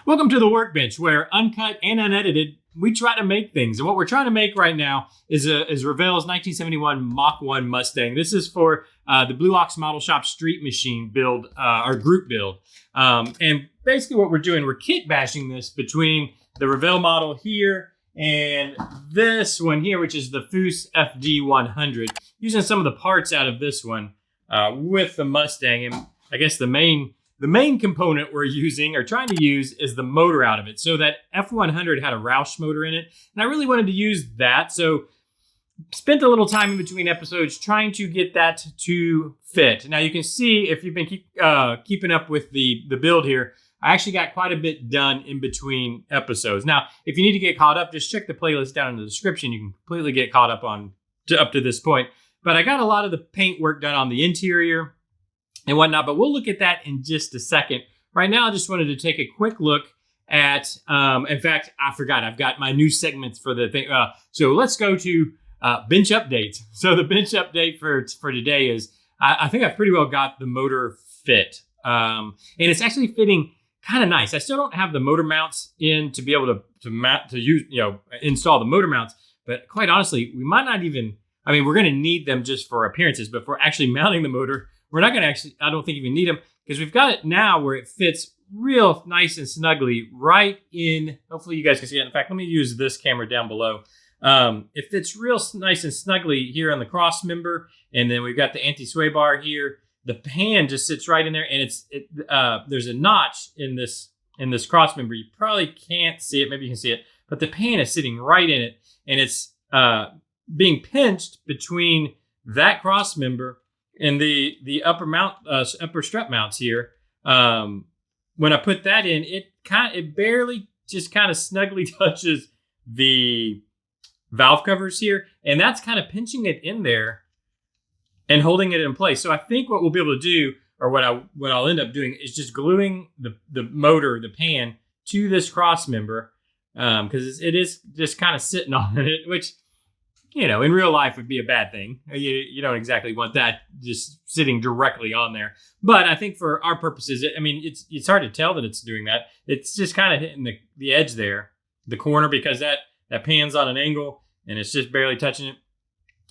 Welcome to the workbench, where uncut and unedited, we try to make things. And what we're trying to make right now is Revell's 1971 Mach 1 Mustang. This is for the Blue Ox Model Shop Street Machine build, or group build. And basically what we're doing, we're kit bashing this between the Revell model here and this one here, which is the Foose FD100, using some of the parts out of this one with the Mustang. And I guess the main component we're using or trying to use is the motor out of it. So that F100 had a Roush motor in it, and I really wanted to use that. So spent a little time in between episodes trying to get that to fit. Now you can see, if you've been keeping up with the build here, I actually got quite a bit done in between episodes. Now, if you need to get caught up, just check the playlist down in the description. You can completely get caught up up to this point. But I got a lot of the paint work done on the interior and whatnot, but we'll look at that in just a second. Right now, I just wanted to take a quick look at, in fact, I forgot, I've got my new segments for the thing. So let's go to bench updates. So the bench update for today is, I think I've pretty well got the motor fit. And it's actually fitting kind of nice. I still don't have the motor mounts in to be able to use, install the motor mounts, but quite honestly, we might not even, we're going to need them just for appearances, but for actually mounting the motor, we're not going to I don't think even need them, because we've got it now where it fits real nice and snugly right in, hopefully you guys can see it. In fact, let me use this camera down below. It fits real nice and snugly here on the cross member. And then we've got the anti-sway bar here. The pan just sits right in there, and there's a notch in this cross member. You probably can't see it.Maybe you can see it, but the pan is sitting right in it, and it's being pinched between that cross member and the upper strut mounts here. When I put that in, it barely just kind of snugly touches the valve covers here, and that's kind of pinching it in there and holding it in place. So I think what we'll be able to do, or what I'll end up doing, is just gluing the motor, the pan, to this cross member, because it is just kind of sitting on it, which, in real life would be a bad thing. You don't exactly want that just sitting directly on there. But I think for our purposes, it's hard to tell that it's doing that. It's just kind of hitting the edge there, the corner, because that pan's on an angle and it's just barely touching it.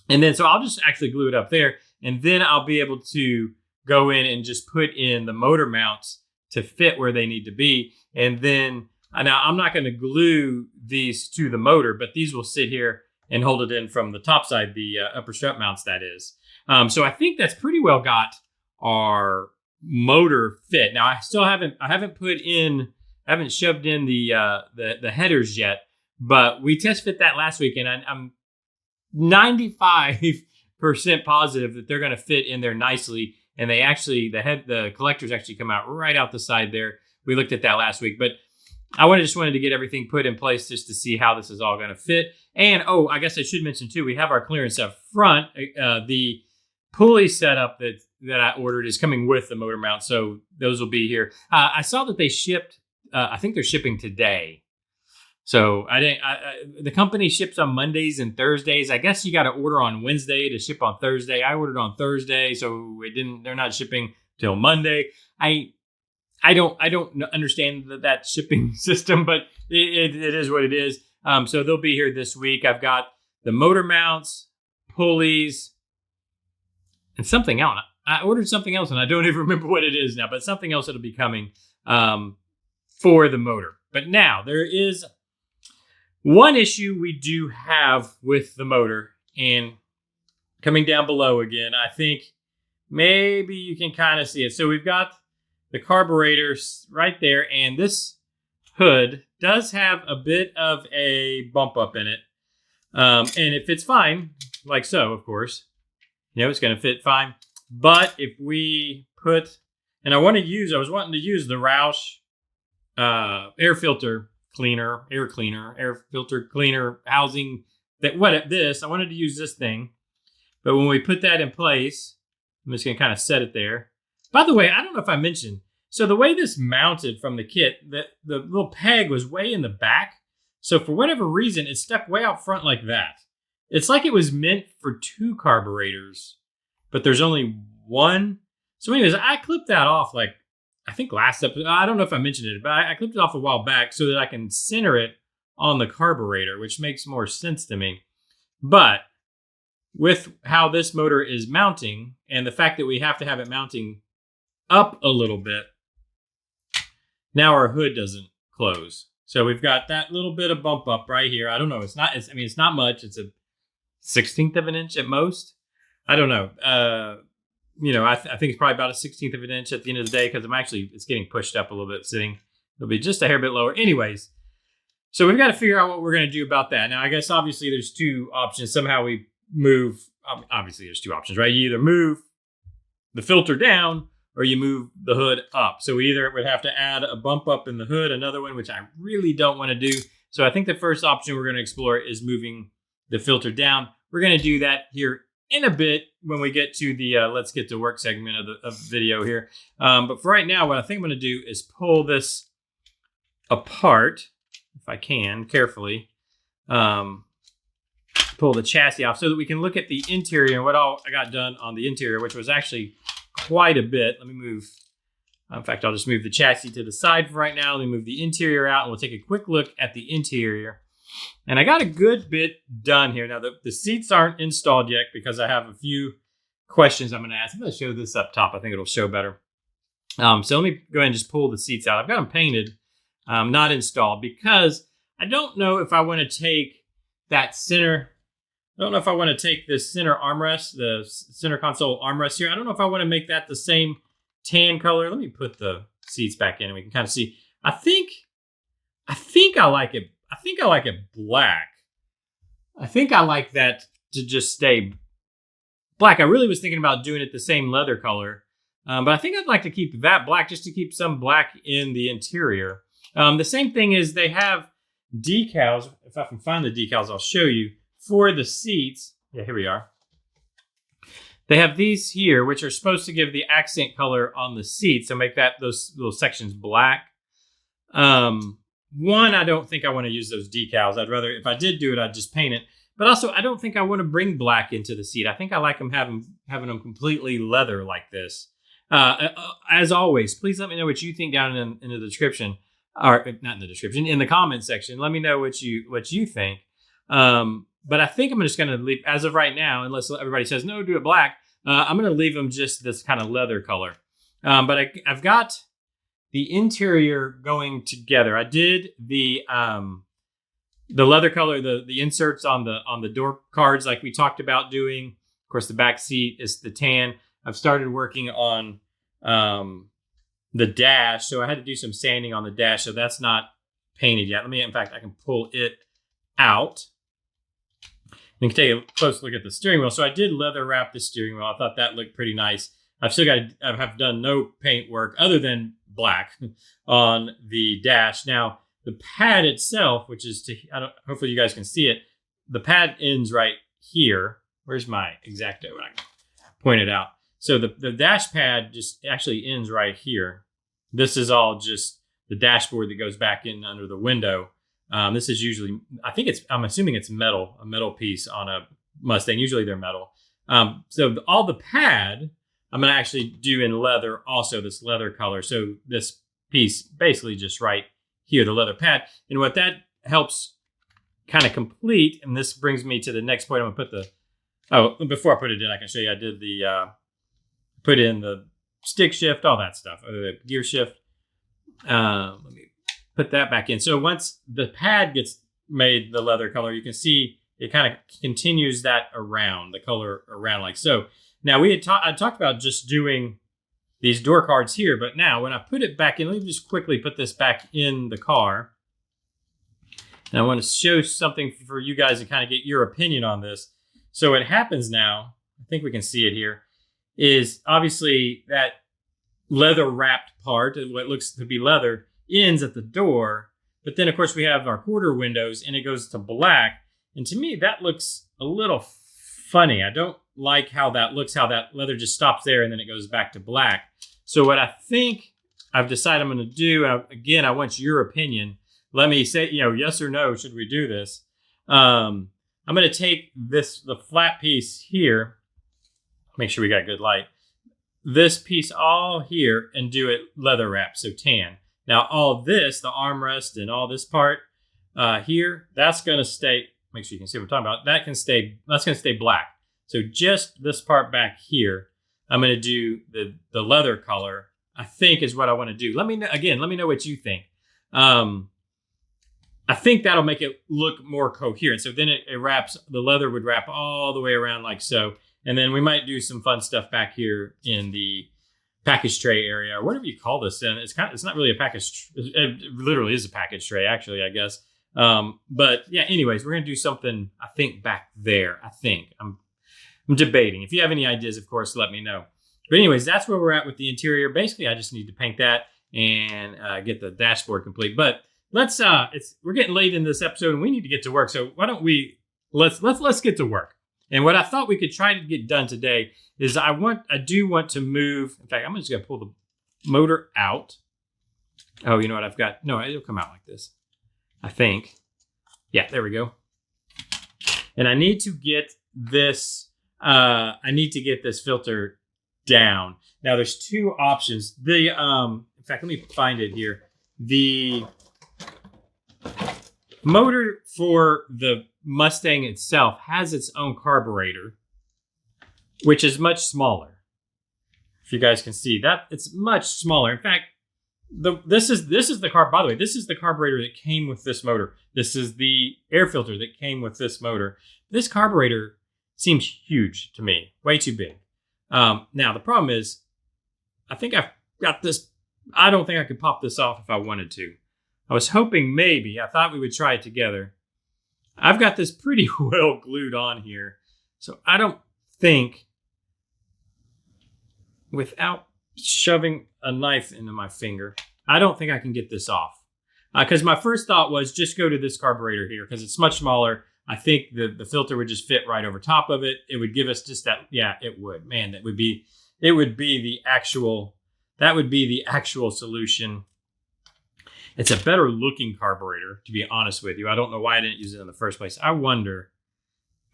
And then, so I'll just actually glue it up there, and then I'll be able to go in and just put in the motor mounts to fit where they need to be. And then, now I'm not going to glue these to the motor, but these will sit here and hold it in from the top side, the upper strut mounts, that is. So I think that's pretty well got our motor fit. Now I haven't shoved in the headers yet, but we test fit that last week, and I'm 95% positive that they're going to fit in there nicely. And they actually, the collectors actually come out right out the side there. We looked at that last week, but I just wanted to get everything put in place just to see how this is all going to fit. And, I guess I should mention too, we have our clearance up front. The pulley setup that I ordered is coming with the motor mount, so those will be here. I saw that they shipped, I think they're shipping today. So the company ships on Mondays and Thursdays. I guess you got to order on Wednesday to ship on Thursday. I ordered on Thursday, so they're not shipping till Monday. I don't understand that shipping system, but it is what it is. So they'll be here this week. I've got the motor mounts, pulleys, and something else. I ordered something else, and I don't even remember what it is now, but something else that'll be coming for the motor. But now, there is one issue we do have with the motor, and coming down below again, I think maybe you can kind of see it. So we've got the carburetors right there, and this hood does have a bit of a bump up in it. And it fits fine, like so, of course. It's going to fit fine. But if we put, and I was wanting to use the Roush air filter cleaner housing, I wanted to use this thing. But when we put that in place, I'm just going to kind of set it there. By the way, I don't know if I mentioned, so the way this mounted from the kit, the little peg was way in the back. So for whatever reason, it stuck way out front like that. It's like it was meant for 2 carburetors, but there's only one. So anyways, I clipped that off like I think last episode, I don't know if I mentioned it, but I clipped it off a while back so that I can center it on the carburetor, which makes more sense to me. But with how this motor is mounting and the fact that we have to have it mounting up a little bit, now our hood doesn't close. So we've got that little bit of bump up right here. I don't know. It's not much. It's a 16th of an inch at most. I don't know. I think it's probably about a 16th of an inch at the end of the day because it's getting pushed up a little bit sitting. It'll be just a hair bit lower. Anyways, so we've got to figure out what we're going to do about that. Now, I guess obviously there's two options. Somehow we move, obviously there's two options, right? You either move the filter down or you move the hood up. So we either would have to add a bump up in the hood, another one, which I really don't want to do. So I think the first option we're going to explore is moving the filter down. We're going to do that here in a bit when we get to the let's get to work segment of the video here. But for right now, what I think I'm going to do is pull this apart, if I can, carefully. Pull the chassis off so that we can look at the interior and what all I got done on the interior, which was actually quite a bit. Let me move. In fact, I'll just move the chassis to the side for right now. Let me move the interior out and we'll take a quick look at the interior. And I got a good bit done here. Now, the seats aren't installed yet because I have a few questions I'm going to ask. I'm going to show this up top. I think it'll show better. So let me go ahead and just pull the seats out. I've got them painted, not installed, because I don't know if I want to take that center. I don't know if I want to take this center armrest, the center console armrest here. I don't know if I want to make that the same tan color. Let me put the seats back in and we can kind of see. I think I like it. I think I like it black. I think I like that to just stay black. I really was thinking about doing it the same leather color, but I think I'd like to keep that black just to keep some black in the interior. The same thing is they have decals. If I can find the decals, I'll show you. For the seats, yeah, here we are. They have these here, which are supposed to give the accent color on the seat, so make those little sections black. One, I don't think I want to use those decals. I'd rather, if I did do it, I'd just paint it. But also, I don't think I want to bring black into the seat. I think I like them having them completely leather like this. As always, please let me know what you think down in the description, or not in the description, in the comment section. Let me know what you think. But I think I'm just going to leave, as of right now, unless everybody says, no, do it black, I'm going to leave them just this kind of leather color. But I've got the interior going together. I did the leather color, the inserts on the door cards like we talked about doing. Of course, the back seat is the tan. I've started working on the dash. So I had to do some sanding on the dash. So that's not painted yet. In fact, I can pull it out. You can take a close look at the steering wheel. So I did leather wrap the steering wheel. I thought that looked pretty nice. I have done no paint work other than black on the dash. Now, the pad itself, which is hopefully you guys can see it. The pad ends right here. Where's my X-Acto? I can point it out. So the dash pad just actually ends right here. This is all just the dashboard that goes back in under the window. This is usually, I'm assuming it's metal, a metal piece on a Mustang. Usually they're metal. So all the pad, I'm going to actually do in leather also, this leather color. So this piece basically just right here, the leather pad. And what that helps kind of complete, and this brings me to the next point. I'm going to put before I put it in, I can show you, I did put in the stick shift, all that stuff, the gear shift. Let me put that back in. So once the pad gets made the leather color, you can see it kind of continues that around, the color around like so. Now I talked about just doing these door cards here, but now when I put it back in, let me just quickly put this back in the car. And I want to show something for you guys to kind of get your opinion on this. So what happens now, I think we can see it here, is obviously that leather wrapped part, what looks to be leather, ends at the door, but then of course we have our quarter windows and it goes to black. And to me, that looks a little funny. I don't like how that looks, how that leather just stops there and then it goes back to black. So what I think I've decided I'm going to do, again, I want your opinion. Let me say, yes or no, should we do this? I'm going to take the flat piece here, make sure we got good light. this piece all here and do it leather wrap, so tan. Now all this, the armrest and all this part here, that's gonna stay. Make sure you can see what I'm talking about. That's gonna stay black. So just this part back here, I'm gonna do the leather color. I think is what I want to do. Let me know what you think. I think that'll make it look more coherent. So then it wraps, the leather would wrap all the way around like so. And then we might do some fun stuff back here in the package tray area, or whatever you call this. And it's not really a package. It literally is a package tray, actually, I guess. But yeah, anyways, we're going to do something, I think, back there. I'm debating. If you have any ideas, of course, let me know. But anyways, that's where we're at with the interior. Basically, I just need to paint that and get the dashboard complete. But we're getting late in this episode and we need to get to work. So why don't let's get to work. And what I thought we could try to get done today is I do want to move. In fact, I'm just going to pull the motor out. Oh, you know what I've got? No, it'll come out like this, I think. Yeah, there we go. And I need to get this, filter down. Now there's two options. In fact, let me find it here. The motor for the Mustang itself has its own carburetor, which is much smaller. If you guys can see that, it's much smaller. In fact, this is the by the way, this is the carburetor that came with this motor. This is the air filter that came with this motor. This carburetor seems huge to me, way too big. Now the problem is, I think I've got this. I don't think I could pop this off if I wanted to. I was hoping maybe. I thought we would try it together. I've got this pretty well glued on here, so I don't think, without shoving a knife into my finger, I don't think I can get this off. Because my first thought was just go to this carburetor here because it's much smaller. I think the filter would just fit right over top of it. It would give us just that. Yeah, it would. Man, it would be the actual solution. It's a better looking carburetor, to be honest with you. I don't know why I didn't use it in the first place. I wonder,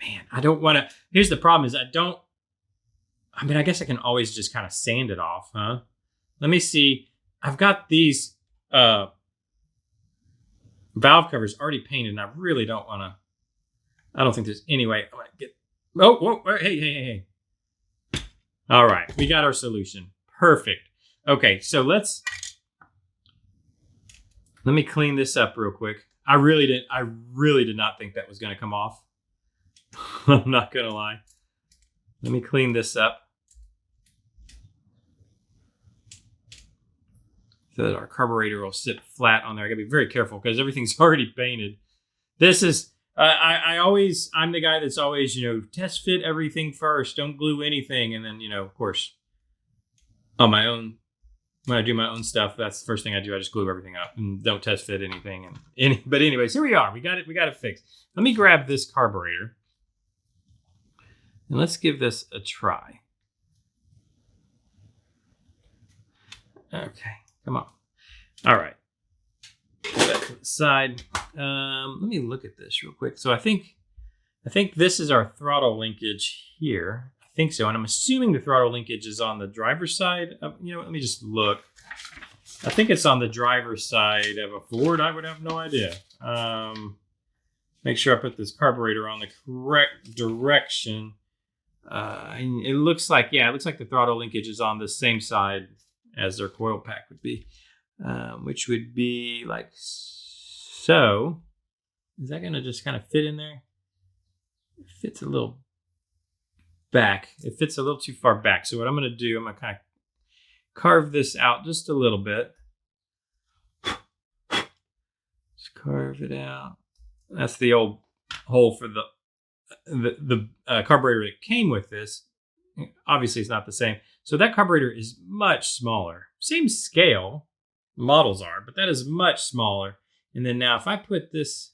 man, I don't want to. Here's the problem is I guess I can always just kind of sand it off, huh? Let me see. I've got these valve covers already painted, and I really don't want to. I don't think there's any way I want to get. Oh, whoa, hey. All right, we got our solution. Perfect. Okay, so let me clean this up real quick. I really did not think that was going to come off. I'm not going to lie. Let me clean this up so that our carburetor will sit flat on there. I got to be very careful because everything's already painted. This is, I'm the guy that's always, test fit everything first. Don't glue anything. And then, of course, on my own, when I do my own stuff, that's the first thing I do. I just glue everything up and don't test fit anything. But anyways, here we are. We got it fixed. Let me grab this carburetor and let's give this a try. Okay, come on. All right. Put that to the side. Let me look at this real quick. So I think this is our throttle linkage here. I think so, and I'm assuming the throttle linkage is on the driver's side. Let me just look. I think it's on the driver's side of a Ford. I would have no idea. Make sure I put this carburetor on the correct direction. It looks like the throttle linkage is on the same side as their coil pack would be, which would be like so. Is that going to just kind of fit in there? It fits a little back. It fits a little too far back. So what I'm going to do, I'm going to kind of carve this out just a little bit. Just carve it out. That's the old hole for the carburetor that came with this. Obviously, it's not the same. So that carburetor is much smaller. Same scale, models are, but that is much smaller. And then now if I put this,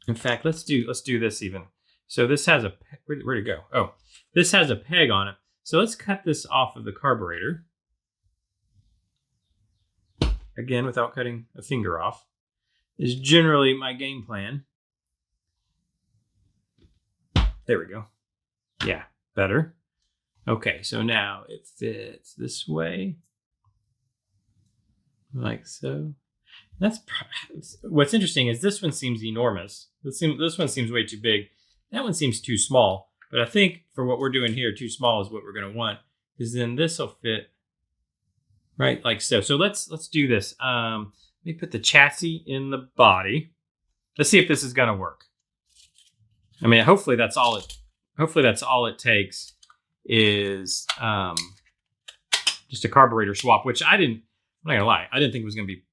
in fact, let's do this even. So this has where'd it go? Oh, this has a peg on it. So let's cut this off of the carburetor. Again, without cutting a finger off, is generally my game plan. There we go. Yeah, better. Okay, so now it fits this way, like so. What's interesting is this one seems enormous. This one seems way too big. That one seems too small. But I think for what we're doing here, too small is what we're going to want, because then this will fit right like so. So let's do this. Let me put the chassis in the body. Let's see if this is going to work. I mean, hopefully that's all it takes is just a carburetor swap, which I'm not gonna lie, I didn't think it was gonna be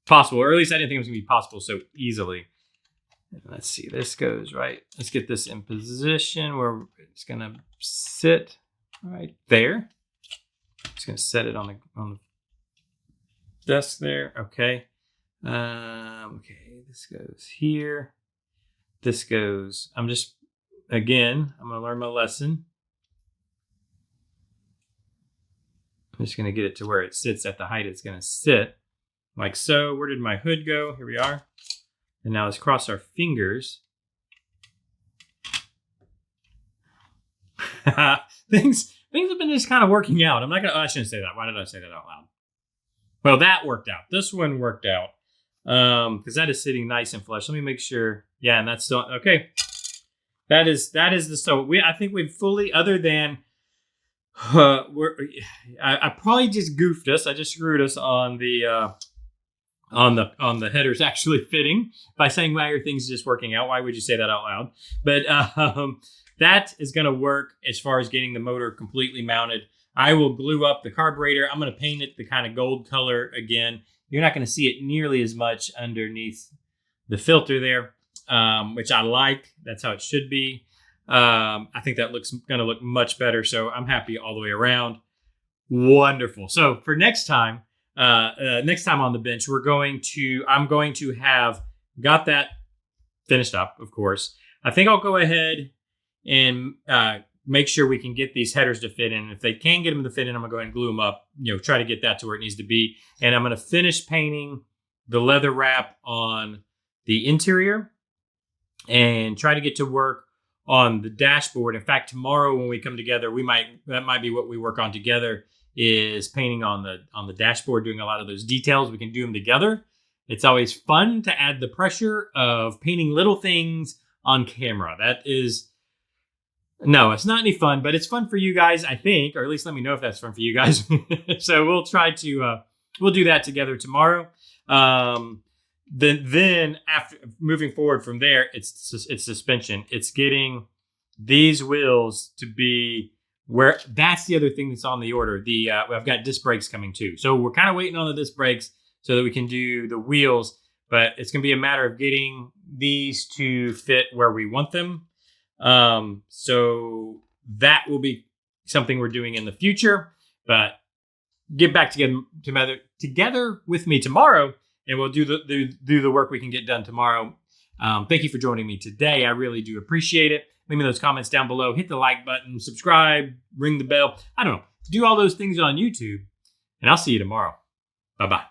possible, or at least I didn't think it was gonna be possible so easily. Let's see, this goes right. Let's get this in position where it's gonna sit right there. Just gonna set it on the desk there. Okay. Okay, this goes here. This goes. I'm gonna learn my lesson. I'm just going to get it to where it sits at the height it's going to sit. Like so. Where did my hood go? Here we are. And now let's cross our fingers. Things have been just kind of working out. I shouldn't say that. Why did I say that out loud? Well, that worked out. This one worked out. Because that is sitting nice and flush. Let me make sure. Yeah, and that's still okay. That is I think we've fully, other than I probably just goofed us. I just screwed us on the headers actually fitting by saying why are things just working out. Why would you say that out loud? But that is going to work as far as getting the motor completely mounted. I will glue up the carburetor. I'm going to paint it the kind of gold color again. You're not going to see it nearly as much underneath the filter there, which I like. That's how it should be. I think that going to look much better. So I'm happy all the way around. Wonderful. So for next time on the bench, I'm going to have got that finished up, of course. I think I'll go ahead and make sure we can get these headers to fit in. If they can get them to fit in, I'm going to go ahead and glue them up, try to get that to where it needs to be. And I'm going to finish painting the leather wrap on the interior and try to get to work on the dashboard. In fact, tomorrow when we come together, that might be what we work on together, is painting on the dashboard, doing a lot of those details. We can do them together. It's always fun to add the pressure of painting little things on camera. No, it's not any fun, but it's fun for you guys, I think, or at least let me know if that's fun for you guys. So we'll try to, we'll do that together tomorrow. Then after moving forward from there, it's suspension. It's getting these wheels to be where, that's the other thing that's on the order. I've got disc brakes coming too. So we're kind of waiting on the disc brakes so that we can do the wheels, but it's going to be a matter of getting these to fit where we want them. So that will be something we're doing in the future, but get back together with me tomorrow, and we'll do the work we can get done tomorrow. Thank you for joining me today. I really do appreciate it. Leave me those comments down below. Hit the like button, subscribe, ring the bell. I don't know. Do all those things on YouTube, and I'll see you tomorrow. Bye-bye.